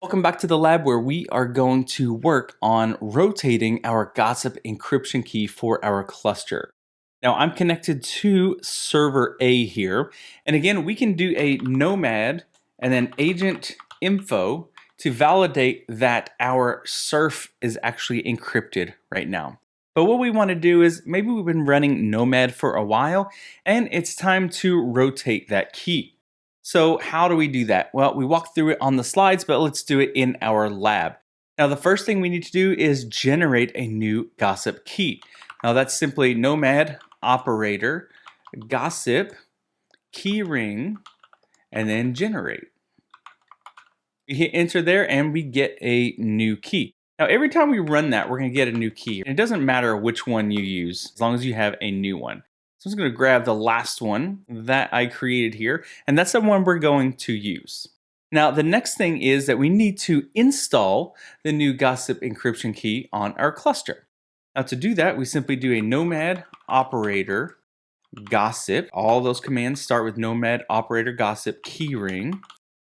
Welcome back to the lab where we are going to work on rotating our gossip encryption key for our cluster. Now I'm connected to server A here, and again we can do a Nomad and then agent info to validate that our surf is actually encrypted right now. But what we want to do is maybe we've been running Nomad for a while and it's time to rotate that key. So how do we do that? Well, we walked through it on the slides, but let's do it in our lab. Now, the first thing we need to do is generate a new gossip key. Now, that's simply Nomad operator gossip keyring and then generate. We hit enter there and we get a new key. Now, every time we run that, we're going to get a new key. And it doesn't matter which one you use, as long as you have a new one. So I'm just going to grab the last one that I created here, and that's the one we're going to use. Now, the next thing is that we need to install the new gossip encryption key on our cluster. Now, to do that, we simply do a Nomad operator gossip. All those commands start with Nomad operator gossip keyring.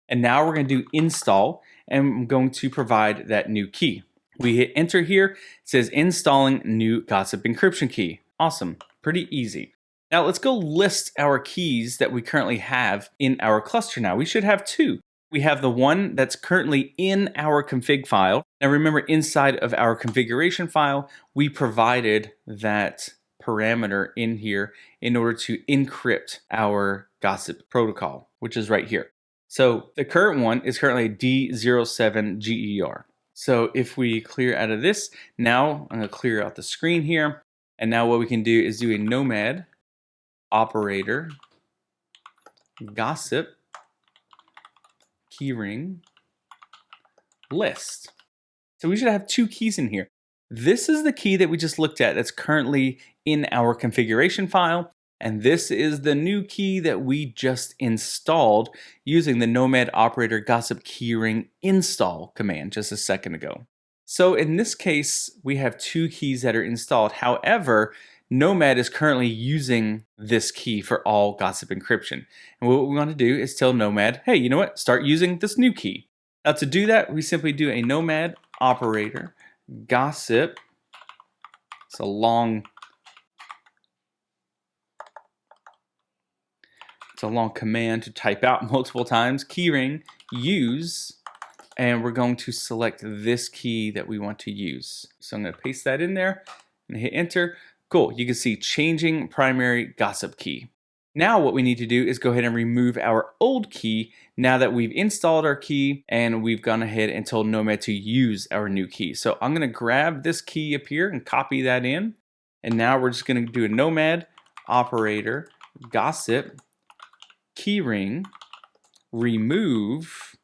And now we're going to do install, and I'm going to provide that new key. We hit enter here. It says installing new gossip encryption key. Awesome. Pretty easy. Now let's go list our keys that we currently have in our cluster now. We should have two. We have the one that's currently in our config file. Now remember, inside of our configuration file, we provided that parameter in here in order to encrypt our gossip protocol, which is right here. So the current one is currently D07GER. So if we clear out of this, now I'm going to clear out the screen here. And now what we can do is do a Nomad operator gossip keyring list. So we should have two keys in here. This is the key that we just looked at that's currently in our configuration file. And this is the new key that we just installed using the Nomad operator gossip keyring install command just a second ago. So in this case, we have two keys that are installed. However, Nomad is currently using this key for all gossip encryption. And what we want to do is tell Nomad, hey, you know what? Start using this new key. Now to do that, we simply do a Nomad operator gossip. It's a long command to type out multiple times. Keyring use, and we're going to select this key that we want to use. So I'm going to paste that in there and hit enter. Cool, you can see changing primary gossip key. Now what we need to do is go ahead and remove our old key now that we've installed our key and we've gone ahead and told Nomad to use our new key. So I'm going to grab this key up here and copy that in. And now we're just going to do a Nomad operator gossip keyring remove,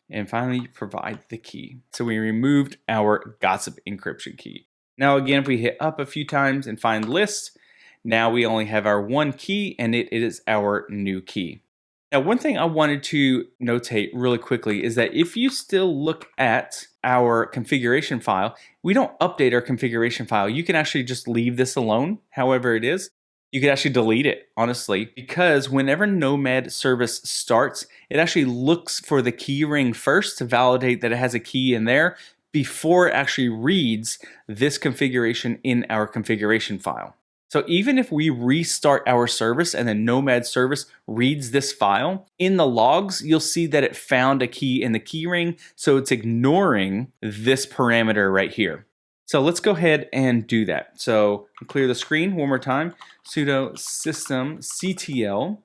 and finally provide the key. So we removed our gossip encryption key. Now again, if we hit up a few times and find list, now we only have our one key and it is our new key. Now one thing I wanted to notate really quickly is that if you still look at our configuration file, we don't update our configuration file. You can actually just leave this alone, however it is. You could actually delete it, honestly, because whenever Nomad service starts, it actually looks for the key ring first to validate that it has a key in there before it actually reads this configuration in our configuration file. So even if we restart our service and the Nomad service reads this file, in the logs, you'll see that it found a key in the key ring, so it's ignoring this parameter right here. So let's go ahead and do that. So clear the screen one more time. Sudo systemctl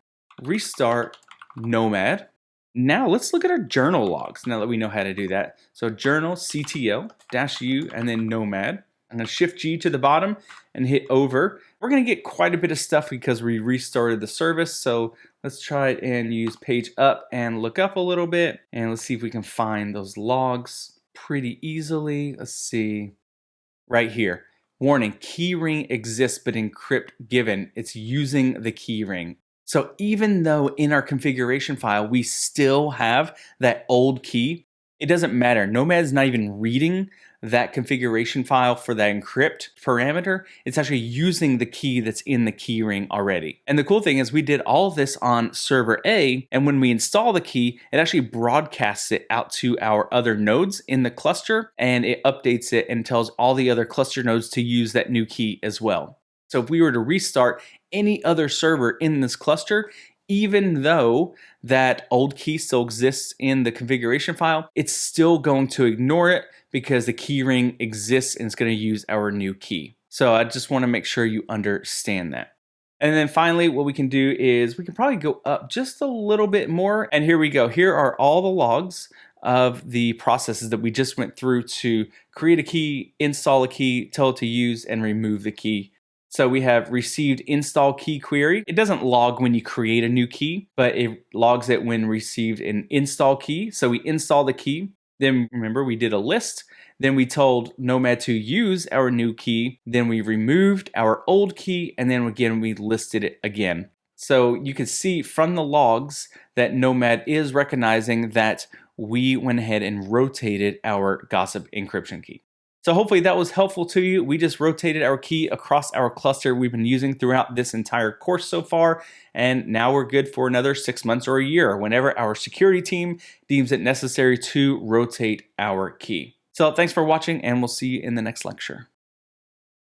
restart Nomad. Now let's look at our journal logs now that we know how to do that. So journal ctl -u and then Nomad. I'm going to shift G to the bottom and hit over. We're going to get quite a bit of stuff because we restarted the service. So let's try it and use page up and look up a little bit. And let's see if we can find those logs pretty easily. Let's see. Right here, warning, keyring exists but encrypt given. It's using the keyring. So even though in our configuration file we still have that old key, it doesn't matter. Nomad's not even reading that configuration file for that encrypt parameter. It's actually using the key that's in the keyring already. And the cool thing is we did all of this on server A, and when we install the key, it actually broadcasts it out to our other nodes in the cluster, and it updates it and tells all the other cluster nodes to use that new key as well. So if we were to restart any other server in this cluster, even though that old key still exists in the configuration file, it's still going to ignore it because the keyring exists and it's going to use our new key. So I just want to make sure you understand that. And then finally, what we can do is we can probably go up just a little bit more. And here we go. Here are all the logs of the processes that we just went through to create a key, install a key, tell it to use, and remove the key. So we have received install key query. It doesn't log when you create a new key, but it logs it when received an install key. So we install the key. Then remember, we did a list. Then we told Nomad to use our new key. Then we removed our old key. And then again, we listed it again. So you can see from the logs that Nomad is recognizing that we went ahead and rotated our gossip encryption key. So hopefully that was helpful to you. We just rotated our key across our cluster we've been using throughout this entire course so far. And now we're good for another 6 months or a year whenever our security team deems it necessary to rotate our key. So thanks for watching, and we'll see you in the next lecture.